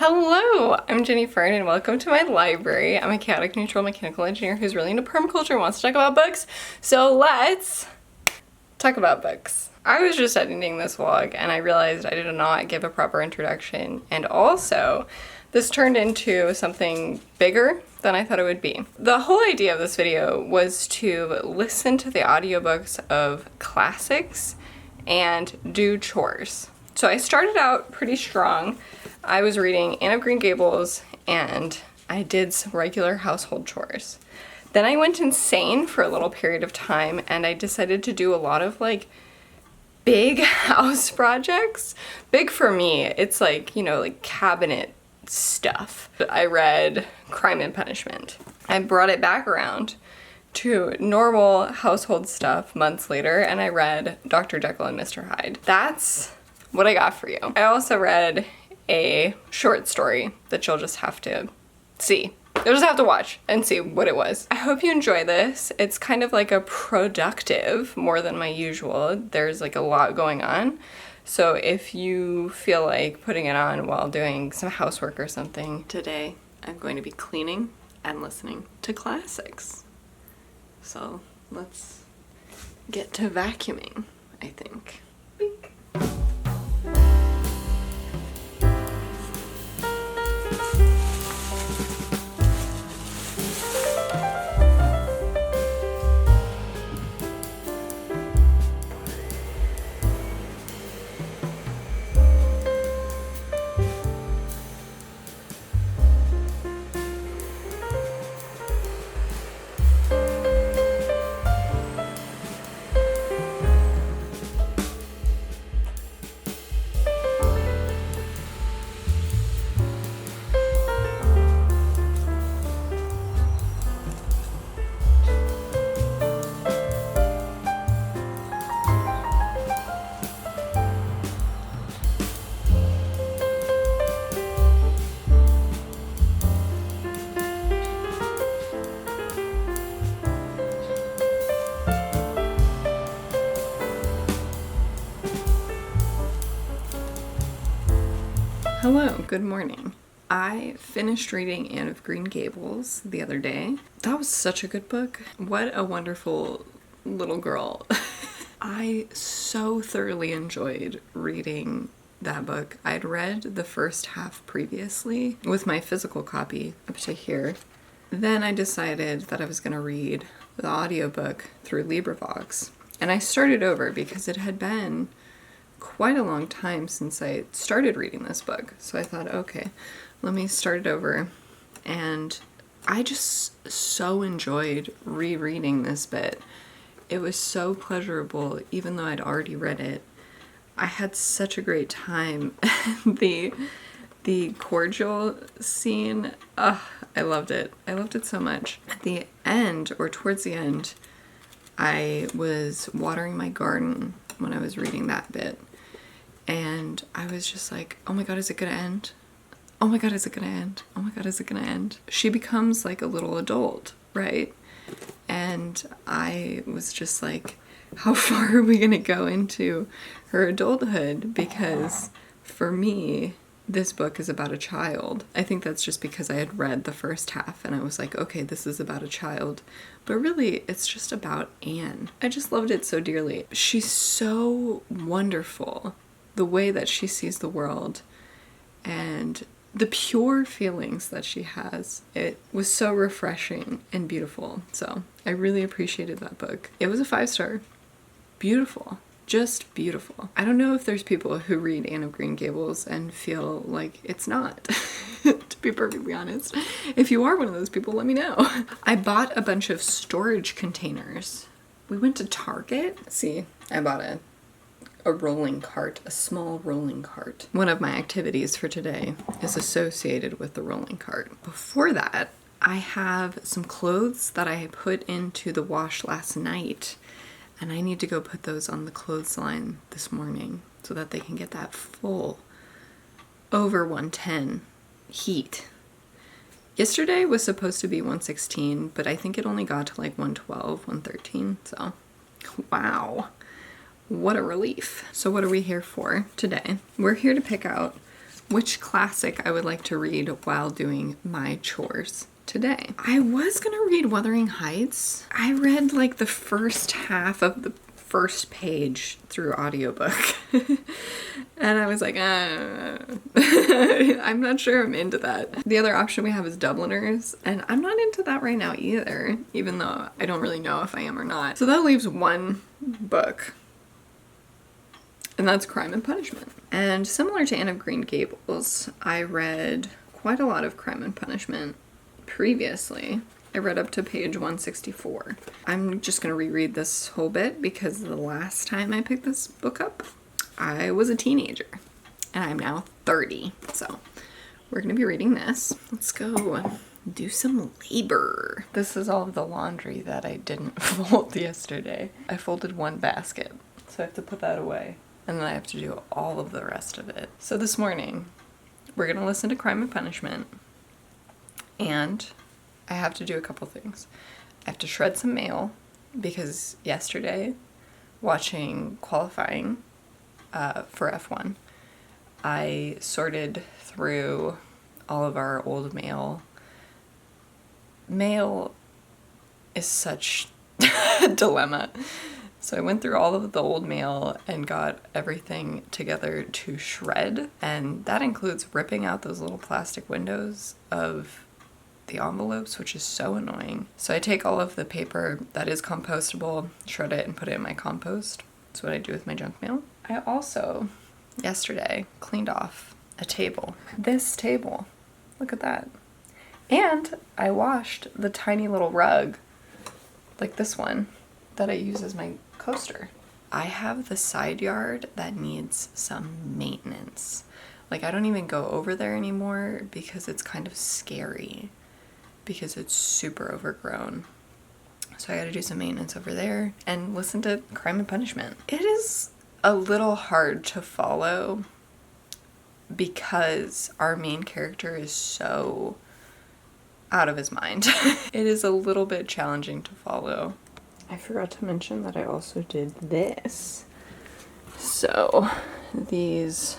Hello, I'm Jenny Fern and welcome to my library. I'm a chaotic neutral mechanical engineer who's really into permaculture and wants to talk about books. So let's talk about books. I was just editing this vlog and I realized I did not give a proper introduction, and also this turned into something bigger than I thought it would be. The whole idea of this video was to listen to the audiobooks of classics and do chores. So I started out pretty strong. I was reading Anne of Green Gables and I did some regular household chores. Then I went insane for a little period of time and I decided to do a lot of like big house projects. Big for me, it's like, you know, like cabinet stuff. I read Crime and Punishment. I brought it back around to normal household stuff months later and I read Dr. Jekyll and Mr. Hyde. That's what I got for you. I also read a short story that you'll just have to see. You'll just have to watch and see what it was. I hope you enjoy this. It's kind of like a productive more than my usual. There's like a lot going on. So if you feel like putting it on while doing some housework or something, today I'm going to be cleaning and listening to classics. So let's get to vacuuming, I think. Beep. Hello, good morning. I finished reading Anne of Green Gables the other day. That was such a good book. What a wonderful little girl. I so thoroughly enjoyed reading that book. I'd read the first half previously with my physical copy up to here. Then I decided that I was going to read the audiobook through LibriVox. And I started over because it had been quite a long time since I started reading this book. So I thought, okay, let me start it over. And I just so enjoyed rereading this bit. It was so pleasurable, even though I'd already read it. I had such a great time. The cordial scene, I loved it. I loved it so much. At the end, or towards the end, I was watering my garden when I was reading that bit. And I was just like, oh my god, is it gonna end? Oh my god, is it gonna end? Oh my god, is it gonna end? She becomes like a little adult, right? And I was just like, how far are we gonna go into her adulthood? Because for me, this book is about a child. I think that's just because I had read the first half and I was like, okay, this is about a child. But really, it's just about Anne. I just loved it so dearly. She's so wonderful. The way that she sees the world and the pure feelings that she has. It was so refreshing and beautiful. So I really appreciated that book. It was a 5-star. Beautiful. Just beautiful. I don't know if there's people who read Anne of Green Gables and feel like it's not, to be perfectly honest. If you are one of those people, let me know. I bought a bunch of storage containers. We went to Target. See, I bought a rolling cart, a small rolling cart. One of my activities for today is associated with the rolling cart. Before that, I have some clothes that I put into the wash last night, and I need to go put those on the clothesline this morning so that they can get that full over 110 heat. Yesterday was supposed to be 116, but I think it only got to like 112, 113, so wow. What a relief. So what are we here for today? We're here to pick out which classic I would like to read while doing my chores today. I was gonna read Wuthering Heights. I read like the first half of the first page through audiobook. And I was like, I'm not sure I'm into that. The other option we have is Dubliners, and I'm not into that right now either, even though I don't really know if I am or not. So that leaves one book, and that's Crime and Punishment. And similar to Anne of Green Gables, I read quite a lot of Crime and Punishment previously. I read up to page 164. I'm just gonna reread this whole bit because the last time I picked this book up, I was a teenager, and I'm now 30. So we're gonna be reading this. Let's go do some labor. This is all of the laundry that I didn't fold yesterday. I folded one basket, so I have to put that away, and then I have to do all of the rest of it. So this morning, we're gonna listen to Crime and Punishment, and I have to do a couple things. I have to shred some mail, because yesterday, watching qualifying for F1, I sorted through all of our old mail. Mail is such a dilemma. So I went through all of the old mail and got everything together to shred, and that includes ripping out those little plastic windows of the envelopes, which is so annoying. So I take all of the paper that is compostable, shred it, and put it in my compost. That's what I do with my junk mail. I also, yesterday, cleaned off a table. This table. Look at that. And I washed the tiny little rug, like this one, that I use as my coaster. I have the side yard that needs some maintenance. Like, I don't even go over there anymore because it's kind of scary, because it's super overgrown. So I gotta do some maintenance over there and listen to Crime and Punishment. It is a little hard to follow because our main character is so out of his mind. It is a little bit challenging to follow. I forgot to mention that I also did this. So these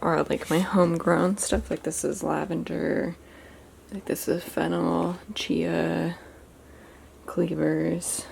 are like my homegrown stuff. Like this is lavender, like this is fennel, chia, cleavers.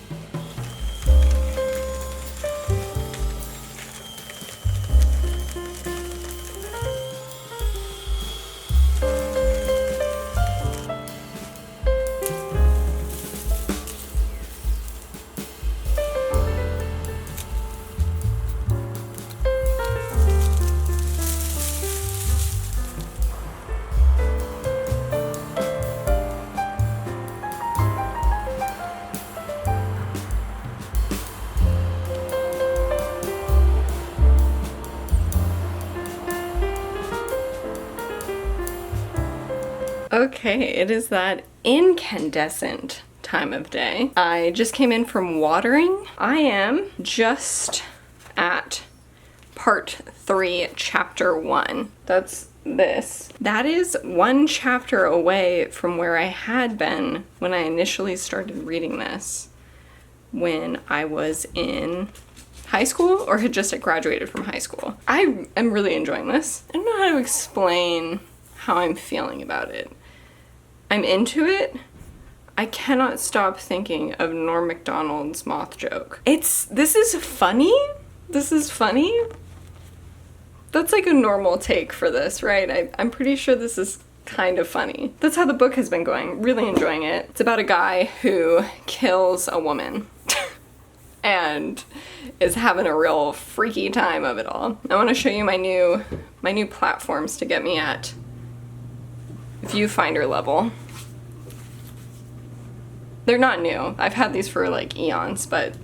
Okay, it is that incandescent time of day. I just came in from watering. I am just at part 3, chapter 1. That's this. That is one chapter away from where I had been when I initially started reading this, when I was in high school or had just graduated from high school. I am really enjoying this. I don't know how to explain how I'm feeling about it. I'm into it. I cannot stop thinking of Norm Macdonald's moth joke. This is funny. This is funny. That's like a normal take for this, right? I'm pretty sure this is kind of funny. That's how the book has been going. Really enjoying it. It's about a guy who kills a woman and is having a real freaky time of it all. I want to show you my new platforms to get me at viewfinder level. They're not new. I've had these for like eons, but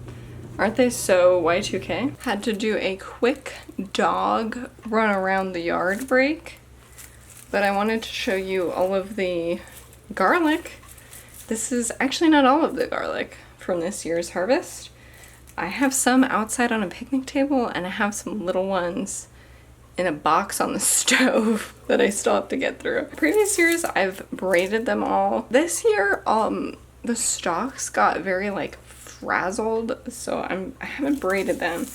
aren't they so Y2K? Had to do a quick dog run around the yard break, but I wanted to show you all of the garlic. This is actually not all of the garlic from this year's harvest. I have some outside on a picnic table, and I have some little ones in a box on the stove that I still have to get through. Previous years, I've braided them all. This year, the stalks got very like frazzled, so I haven't braided them.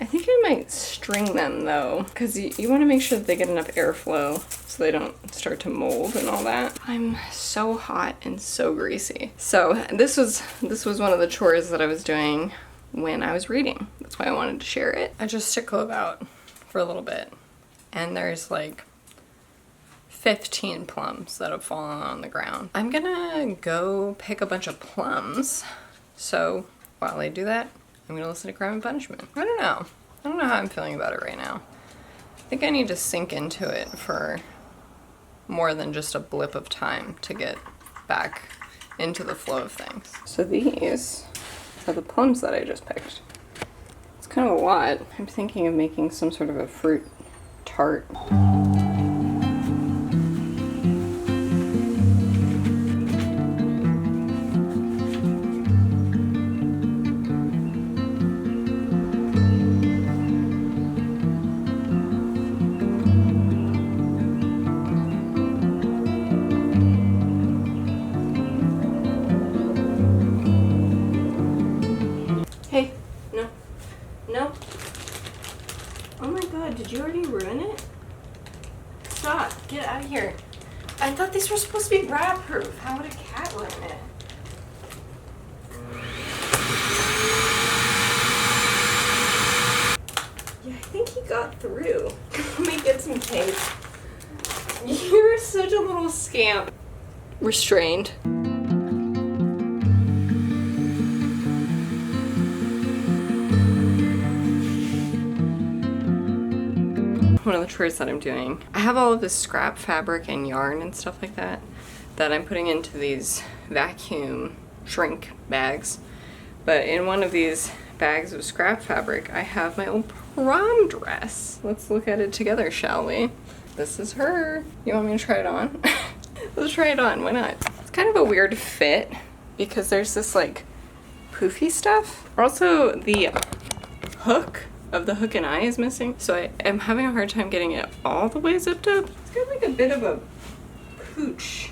I think I might string them though, because you want to make sure that they get enough airflow so they don't start to mold and all that. I'm so hot and so greasy. So this was one of the chores that I was doing when I was reading. That's why I wanted to share it. I just took clove out for a little bit, and there's like 15 plums that have fallen on the ground. I'm gonna go pick a bunch of plums. So while I do that, I'm gonna listen to Crime and Punishment. I don't know how I'm feeling about it right now. I think I need to sink into it for more than just a blip of time to get back into the flow of things. So these are the plums that I just picked. It's kind of a lot. I'm thinking of making some sort of a fruit tart. Hey, no. No. Oh my god, did you already ruin it? Stop, get out of here. I thought these were supposed to be rat proof. How would a cat ruin it? Yeah, I think he got through. Let me get some tape. You're such a little scamp. Restrained. One of the chores that I'm doing. I have all of this scrap fabric and yarn and stuff like that I'm putting into these vacuum shrink bags. But in one of these bags of scrap fabric, I have my old prom dress. Let's look at it together, shall we? This is her. You want me to try it on? Let's try it on, why not? It's kind of a weird fit because there's this like poofy stuff. Also, the hook of the hook and eye is missing, so I am having a hard time getting it all the way zipped up. It's got like a bit of a pooch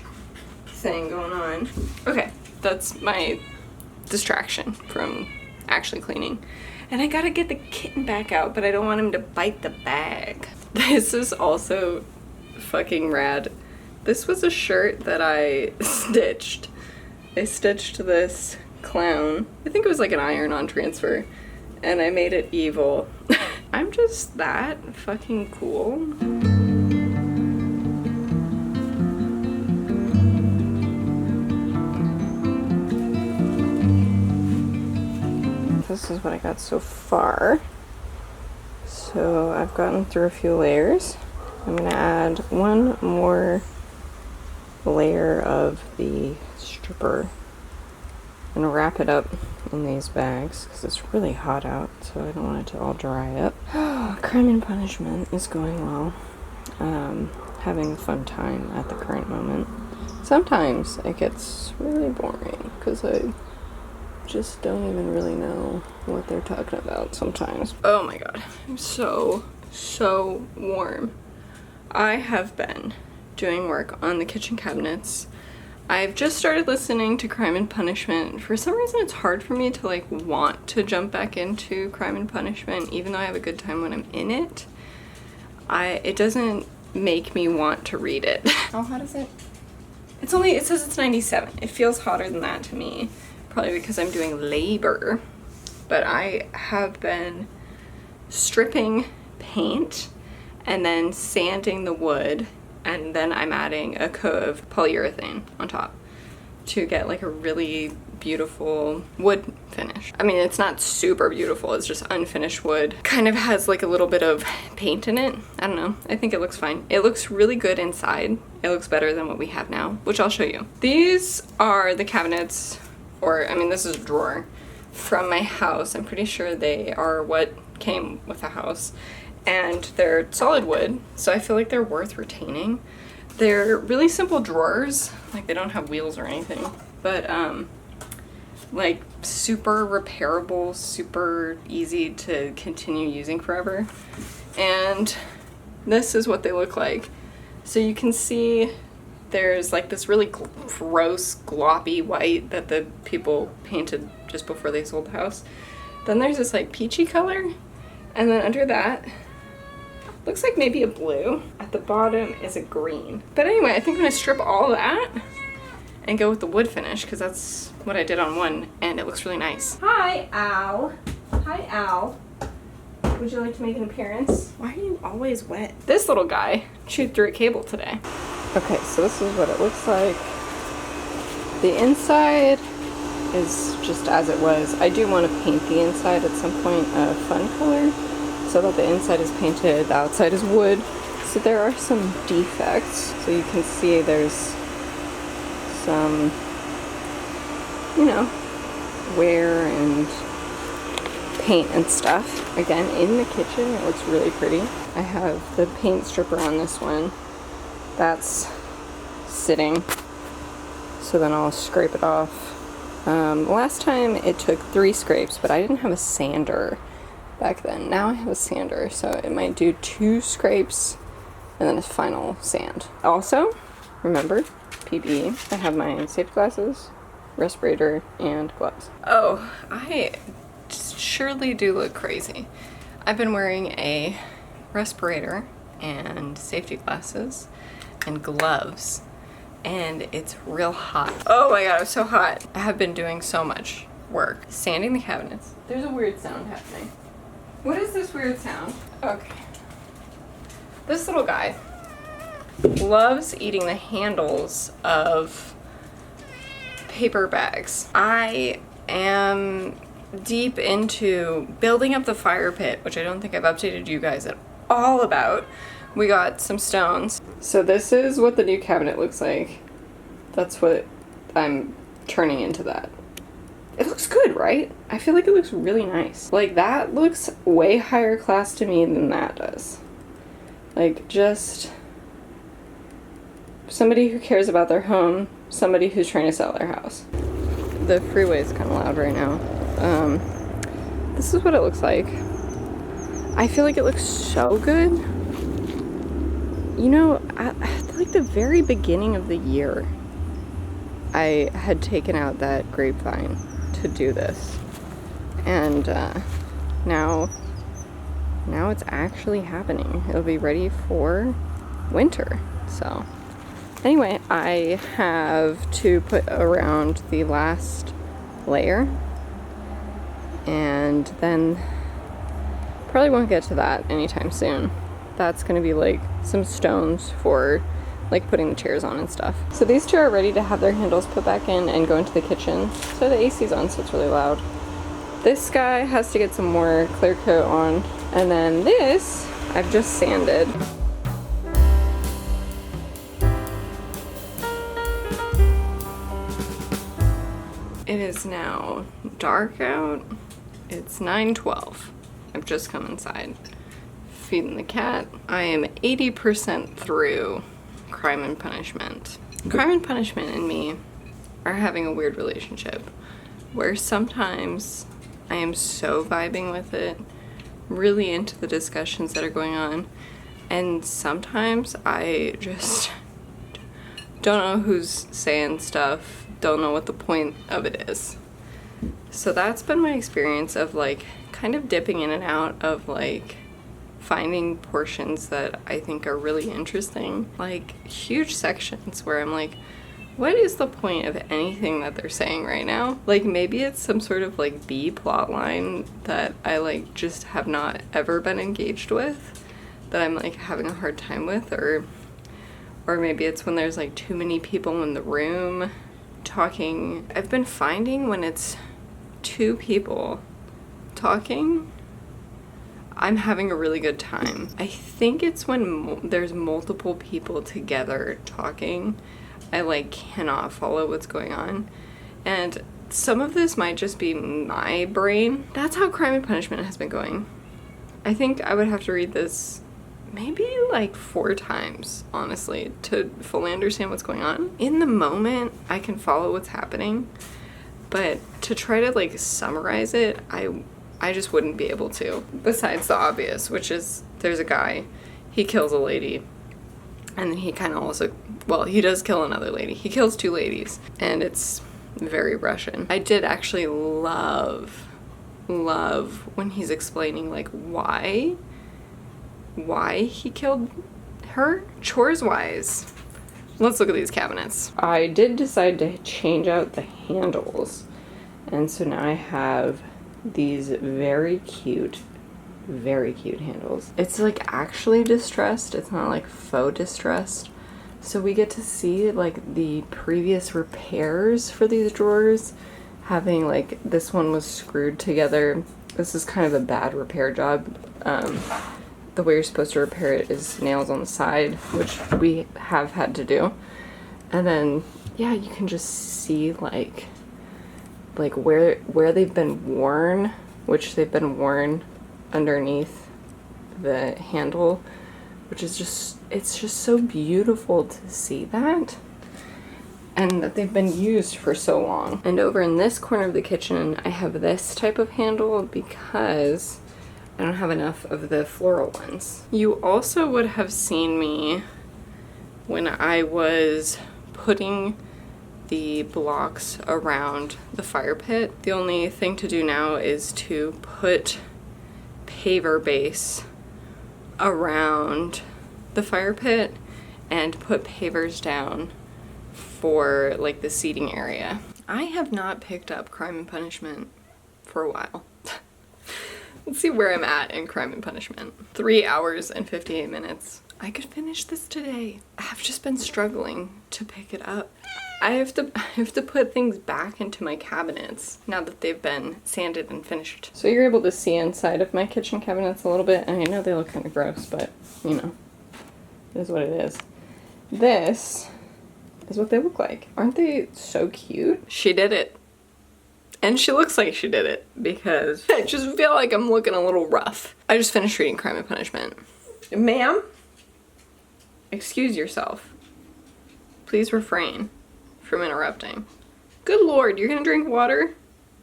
thing going on. Okay, that's my distraction from actually cleaning. And I gotta get the kitten back out, but I don't want him to bite the bag. This is also fucking rad. This was a shirt that I stitched. I stitched this clown. I think it was like an iron-on transfer. And I made it evil. I'm just that fucking cool. This is what I got so far. So I've gotten through a few layers. I'm gonna add one more layer of the stripper and wrap it up in these bags because it's really hot out, so I don't want it to all dry up. Crime and Punishment is going well. Having a fun time at the current moment. Sometimes it gets really boring because I just don't even really know what they're talking about sometimes. Oh my god, I'm so warm. I have been doing work on the kitchen cabinets. I've just started listening to Crime and Punishment. For some reason it's hard for me to like want to jump back into Crime and Punishment even though I have a good time when I'm in it. It doesn't make me want to read it. How hot is it? It says it's 97. It feels hotter than that to me. Probably because I'm doing labor. But I have been stripping paint and then sanding the wood, and then I'm adding a coat of polyurethane on top to get like a really beautiful wood finish. I mean, it's not super beautiful, it's just unfinished wood. Kind of has like a little bit of paint in it. I don't know, I think it looks fine. It looks really good inside. It looks better than what we have now, which I'll show you. These are the cabinets, or I mean this is a drawer from my house. I'm pretty sure they are what came with the house. And they're solid wood, so I feel like they're worth retaining. They're really simple drawers, like they don't have wheels or anything, but like super repairable, super easy to continue using forever. And this is what they look like. So you can see there's like this really gross gloppy white that the people painted just before they sold the house. Then there's this like peachy color. And then under that, looks like maybe a blue. At the bottom is a green. But anyway, I think I'm gonna strip all that and go with the wood finish because that's what I did on one and it looks really nice. Hi, Al. Hi, Al. Would you like to make an appearance? Why are you always wet? This little guy chewed through a cable today. Okay, so this is what it looks like. The inside is just as it was. I do want to paint the inside at some point a fun color so that the inside is painted, the outside is wood. So there are some defects. So you can see there's some, you know, wear and paint and stuff. Again, in the kitchen, it looks really pretty. I have the paint stripper on this one. That's sitting. So then I'll scrape it off. Last time it took 3 scrapes, but I didn't have a sander back then. Now I have a sander, so it might do 2 scrapes and then a final sand. Also, remember, PPE. I have my safety glasses, respirator, and gloves. Oh, I surely do look crazy. I've been wearing a respirator and safety glasses and gloves, and it's real hot. Oh my god, it's so hot. I have been doing so much work. Sanding the cabinets. There's a weird sound happening. What is this weird sound? Okay. This little guy loves eating the handles of paper bags. I am deep into building up the fire pit, which I don't think I've updated you guys at all about. We got some stones. So this is what the new cabinet looks like. That's what I'm turning into that. It looks good, right? I feel like it looks really nice. Like, that looks way higher class to me than that does. Like, just somebody who cares about their home, somebody who's trying to sell their house. The freeway is kind of loud right now. This is what it looks like. I feel like it looks so good. You know, at like the very beginning of the year, I had taken out that grapevine to do this. And now it's actually happening. It'll be ready for winter. So anyway, I have to put around the last layer, and then probably won't get to that anytime soon. That's gonna be like some stones for like putting the chairs on and stuff. So these two are ready to have their handles put back in and go into the kitchen. So the AC's on, so it's really loud. This guy has to get some more clear coat on, and then this I've just sanded. It is now dark out. It's 9:12. I've just come inside. Feeding the cat. I am 80% through Crime and Punishment. Crime and Punishment and me are having a weird relationship where sometimes I am so vibing with it, really into the discussions that are going on, and sometimes I just don't know who's saying stuff, don't know what the point of it is. So that's been my experience of like kind of dipping in and out of like finding portions that I think are really interesting, like huge sections where I'm like, what is the point of anything that they're saying right now? Like, maybe it's some sort of like B plot line that I like just have not ever been engaged with, that I'm like having a hard time with, or maybe it's when there's like too many people in the room talking. I've been finding when it's 2 people talking, I'm having a really good time. I think it's when there's multiple people together talking, I like cannot follow what's going on. And some of this might just be my brain. That's how Crime and Punishment has been going. I think I would have to read this maybe like 4 times, honestly, to fully understand what's going on. In the moment, I can follow what's happening, but to try to like summarize it, I just wouldn't be able to. Besides the obvious, which is there's a guy, he kills a lady, and then he kind of also, well, he does kill another lady. He kills 2 ladies, and it's very Russian. I did actually love love when he's explaining like why he killed her. Chores wise, let's look at these cabinets. I did decide to change out the handles, and so now I have these very cute handles. It's like actually distressed, it's not like faux distressed. So we get to see like the previous repairs for these drawers, having like this one was screwed together. This is kind of a bad repair job. The way you're supposed to repair it is nails on the side, which we have had to do. And then yeah, you can just see like where they've been worn, which they've been worn underneath the handle, which is just, it's just so beautiful to see that, and that they've been used for so long. And over in this corner of the kitchen, I have this type of handle because I don't have enough of the floral ones. You also would have seen me when I was putting the blocks around the fire pit. The only thing to do now is to put paver base around the fire pit and put pavers down for like the seating area. I have not picked up Crime and Punishment for a while. Let's see where I'm at in Crime and Punishment. 3 hours and 58 minutes. I could finish this today. I've just been struggling to pick it up. I have to put things back into my cabinets now that they've been sanded and finished. So you're able to see inside of my kitchen cabinets a little bit, and I know they look kind of gross, but you know, it is what it is. This is what they look like. Aren't they so cute? She did it. And she looks like she did it because I just feel like I'm looking a little rough. I just finished reading Crime and Punishment. Ma'am, excuse yourself. Please refrain from interrupting. Good Lord, you're gonna drink water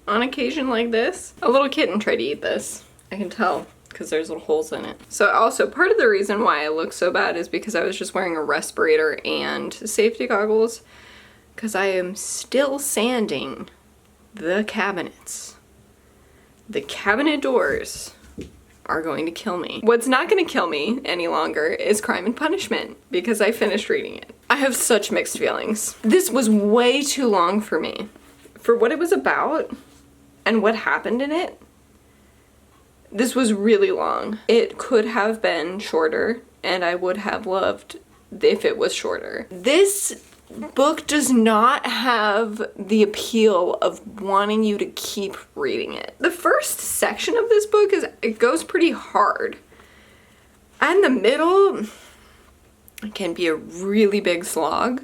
on occasion like this? A little kitten tried to eat this. I can tell because there's little holes in it. So also part of the reason why I look so bad is because I was just wearing a respirator and safety goggles because I am still sanding the cabinets. The cabinet doors are going to kill me. What's not going to kill me any longer is Crime and Punishment because I finished reading it. I have such mixed feelings. This was way too long for me. For what it was about and what happened in it, this was really long. It could have been shorter, and I would have loved if it was shorter. This book does not have the appeal of wanting you to keep reading it. The first section of this book it goes pretty hard. And the middle can be a really big slog.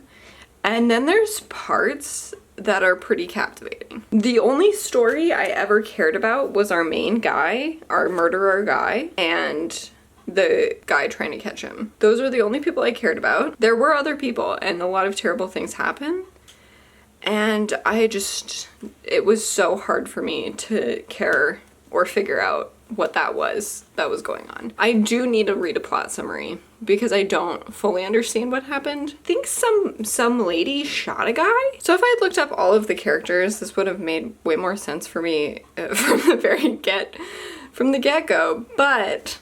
And then there's parts that are pretty captivating. The only story I ever cared about was our main guy, our murderer guy, and the guy trying to catch him. Those are the only people I cared about. There were other people and a lot of terrible things happened. And it was so hard for me to care or figure out what that was going on. I do need to read a plot summary because I don't fully understand what happened. I think some lady shot a guy. So if I had looked up all of the characters, this would have made way more sense for me from the get-go. But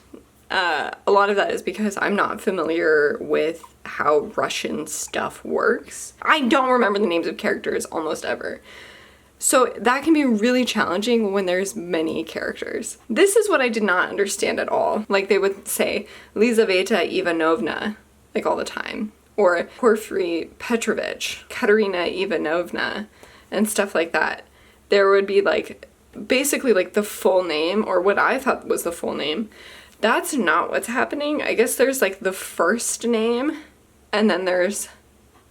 a lot of that is because I'm not familiar with how Russian stuff works. I don't remember the names of characters almost ever. So that can be really challenging when there's many characters. This is what I did not understand at all. Like they would say, Lizaveta Ivanovna, like all the time. Or Porfiry Petrovich, Katerina Ivanovna, and stuff like that. There would be like, basically like the full name, or what I thought was the full name. That's not what's happening. I guess there's like the first name, and then there's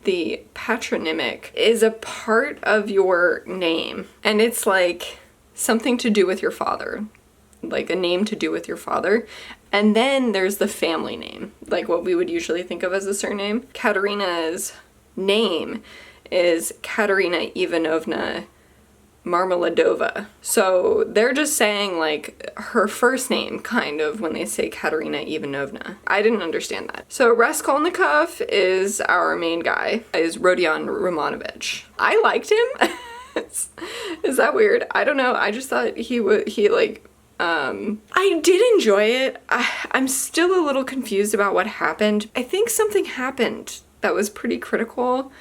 the patronymic is a part of your name. And it's like something to do with your father, like a name to do with your father. And then there's the family name, like what we would usually think of as a surname. Katerina's name is Katerina Ivanovna Marmeladova. So they're just saying like her first name kind of when they say Katerina Ivanovna. I didn't understand that. So Raskolnikov is our main guy, is Rodion Romanovich. I liked him. Is that weird? I don't know. I just thought I did enjoy it. I'm still a little confused about what happened. I think something happened that was pretty critical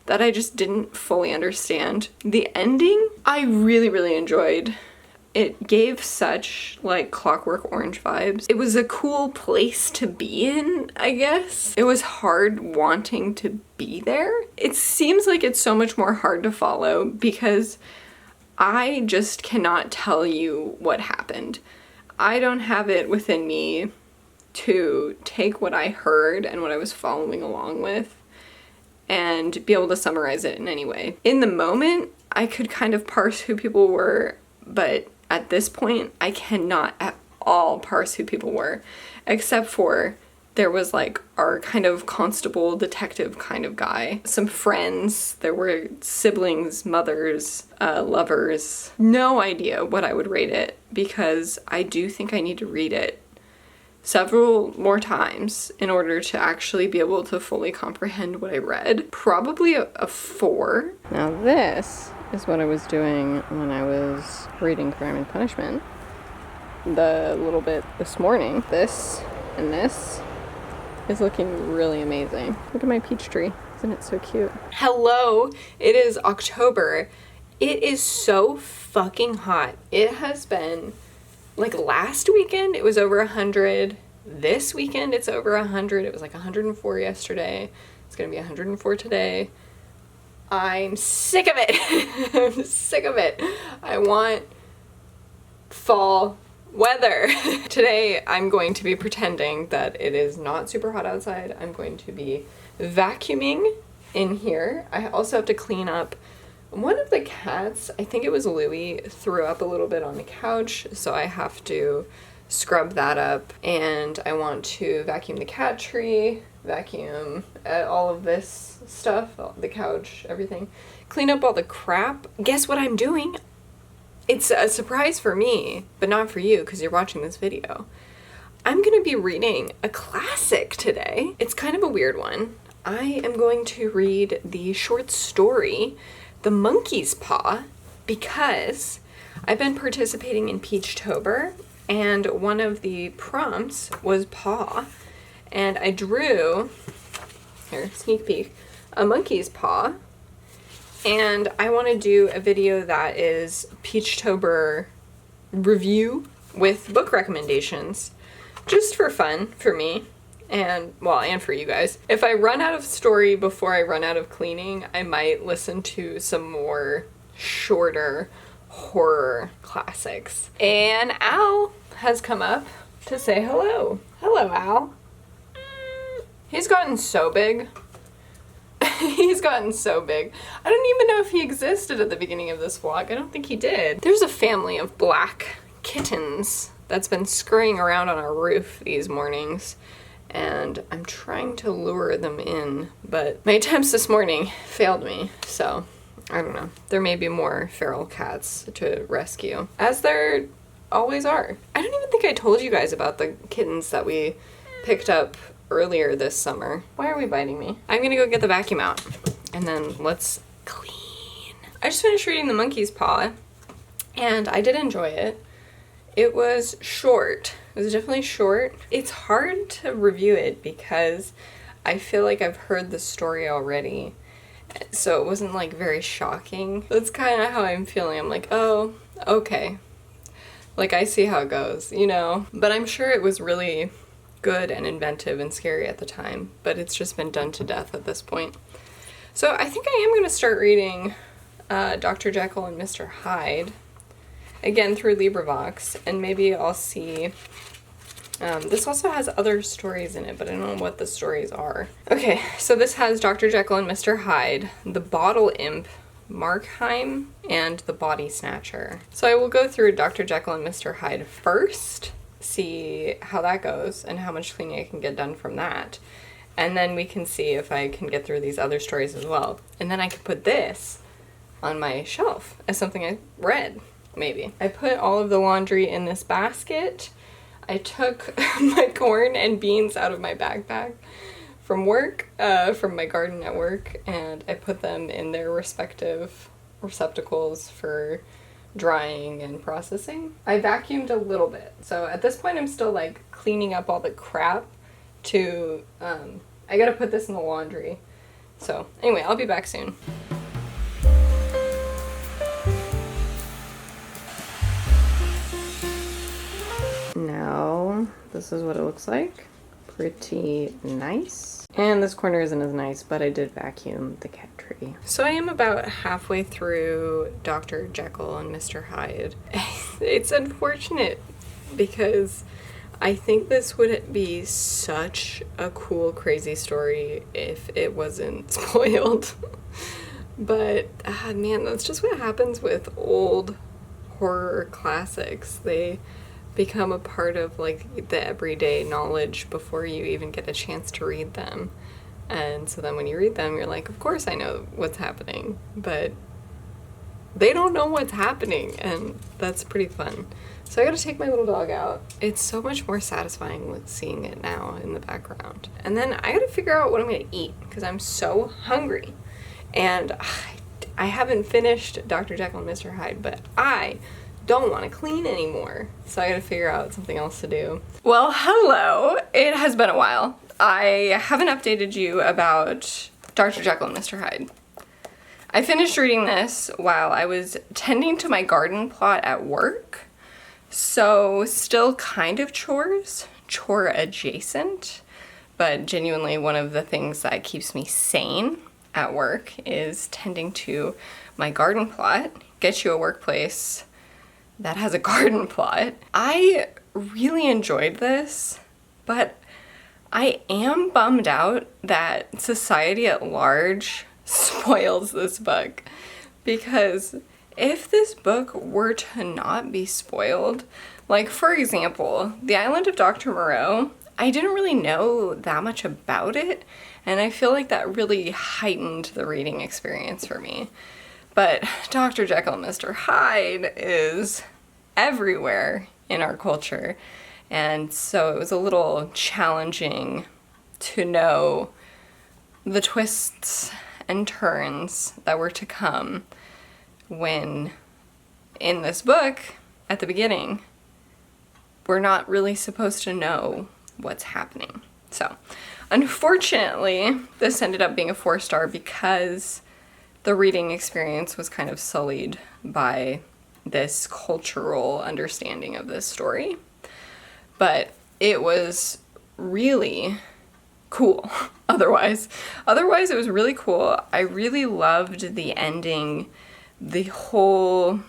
that I just didn't fully understand. The ending, I really, really enjoyed. It gave such like Clockwork Orange vibes. It was a cool place to be in, I guess. It was hard wanting to be there. It seems like it's so much more hard to follow because I just cannot tell you what happened. I don't have it within me to take what I heard and what I was following along with and be able to summarize it in any way. In the moment, I could kind of parse who people were, but at this point, I cannot at all parse who people were, except for there was like our kind of constable detective kind of guy, some friends, there were siblings, mothers, lovers. No idea what I would rate it because I do think I need to read it several more times in order to actually be able to fully comprehend what I read. Probably a 4. Now this is what I was doing when I was reading Crime and Punishment the little bit this morning. This and this is looking really amazing. Look at my peach tree. Isn't it so cute? Hello, it is October. It is so fucking hot. It has been, like last weekend, it was over 100. This weekend, it's over 100. It was like 104 yesterday. It's gonna be 104 today. I'm sick of it. I'm sick of it. I want fall weather. Today I'm going to be pretending that it is not super hot outside. I'm going to be vacuuming in here. I also have to clean up one of the cats. I think it was Louie, threw up a little bit on the couch, so I have to scrub that up. And I want to vacuum the cat tree, vacuum all of this stuff, the couch, everything. Clean up all the crap. Guess what I'm doing? It's a surprise for me, but not for you because you're watching this video. I'm gonna be reading a classic today. It's kind of a weird one. I am going to read the short story, The Monkey's Paw, because I've been participating in Peachtober, and one of the prompts was paw, and I drew, here, sneak peek, a monkey's paw. And I want to do a video that is Peachtober review with book recommendations, just for fun for me, and well, and for you guys. If I run out of story before I run out of cleaning, I might listen to some more shorter horror classics. And Al has come up to say hello. Hello, Al. He's gotten so big. He's gotten so big. I don't even know if he existed at the beginning of this vlog. I don't think he did. There's a family of black kittens that's been scurrying around on our roof these mornings, and I'm trying to lure them in, but my attempts this morning failed me, so I don't know. There may be more feral cats to rescue, as there always are. I don't even think I told you guys about the kittens that we picked up earlier this summer. Why are we biting me? I'm gonna go get the vacuum out and then let's clean. I just finished reading The Monkey's Paw and I did enjoy it. It was short. It was definitely short. It's hard to review it because I feel like I've heard the story already, so it wasn't like very shocking. That's kind of how I'm feeling. I'm like, oh, okay. Like I see how it goes, you know? But I'm sure it was really good and inventive and scary at the time, but it's just been done to death at this point. So I think I am going to start reading Dr. Jekyll and Mr. Hyde, again through LibriVox, and maybe I'll see, this also has other stories in it, but I don't know what the stories are. Okay, so this has Dr. Jekyll and Mr. Hyde, The Bottle Imp, Markheim, and The Body Snatcher. So I will go through Dr. Jekyll and Mr. Hyde first, see how that goes and how much cleaning I can get done from that, and then we can see if I can get through these other stories as well, and then I can put this on my shelf as something I read, maybe. I put all of the laundry in this basket. I took my corn and beans out of my backpack from work, from my garden at work, and I put them in their respective receptacles for drying and processing. I vacuumed a little bit. So at this point I'm still like cleaning up all the crap to, I gotta put this in the laundry. So anyway, I'll be back soon. Now, this is what it looks like. Pretty nice. And this corner isn't as nice, but I did vacuum the cat tree. So I am about halfway through Dr. Jekyll and Mr. Hyde. It's unfortunate because I think this would be such a cool, crazy story if it wasn't spoiled. But, man, that's just what happens with old horror classics. They become a part of like the everyday knowledge before you even get a chance to read them. And so then when you read them, you're like, of course I know what's happening, but they don't know what's happening, and that's pretty fun. So I gotta take my little dog out. It's so much more satisfying with seeing it now in the background. And then I gotta figure out what I'm gonna eat because I'm so hungry. And I haven't finished Dr. Jekyll and Mr. Hyde, but I don't want to clean anymore. So I gotta figure out something else to do. Well, hello. It has been a while. I haven't updated you about Dr. Jekyll and Mr. Hyde. I finished reading this while I was tending to my garden plot at work. So still kind of chore adjacent, but genuinely one of the things that keeps me sane at work is tending to my garden plot. Get you a workplace that has a garden plot. I really enjoyed this, but I am bummed out that society at large spoils this book, because if this book were to not be spoiled, like for example, The Island of Dr. Moreau, I didn't really know that much about it, and I feel like that really heightened the reading experience for me. But Dr. Jekyll and Mr. Hyde is everywhere in our culture, and so it was a little challenging to know the twists and turns that were to come when in this book at the beginning we're not really supposed to know what's happening. So unfortunately this ended up being a 4-star because the reading experience was kind of sullied by this cultural understanding of this story. But it was really cool otherwise it was really cool. I really loved the ending, the whole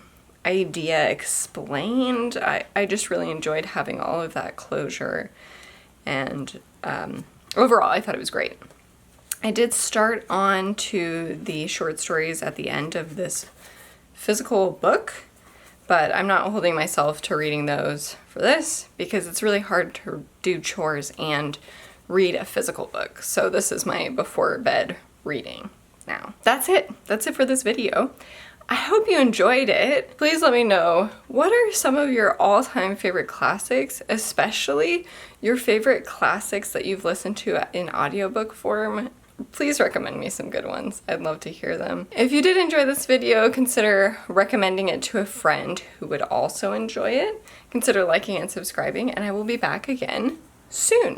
idea explained. I just really enjoyed having all of that closure, and overall I thought it was great. I did start on to the short stories at the end of this physical book, but I'm not holding myself to reading those for this because it's really hard to do chores and read a physical book. So this is my before bed reading now. That's it. That's it for this video. I hope you enjoyed it. Please let me know, what are some of your all-time favorite classics, especially your favorite classics that you've listened to in audiobook form? Please recommend me some good ones. I'd love to hear them. If you did enjoy this video, consider recommending it to a friend who would also enjoy it. Consider liking and subscribing, and I will be back again soon.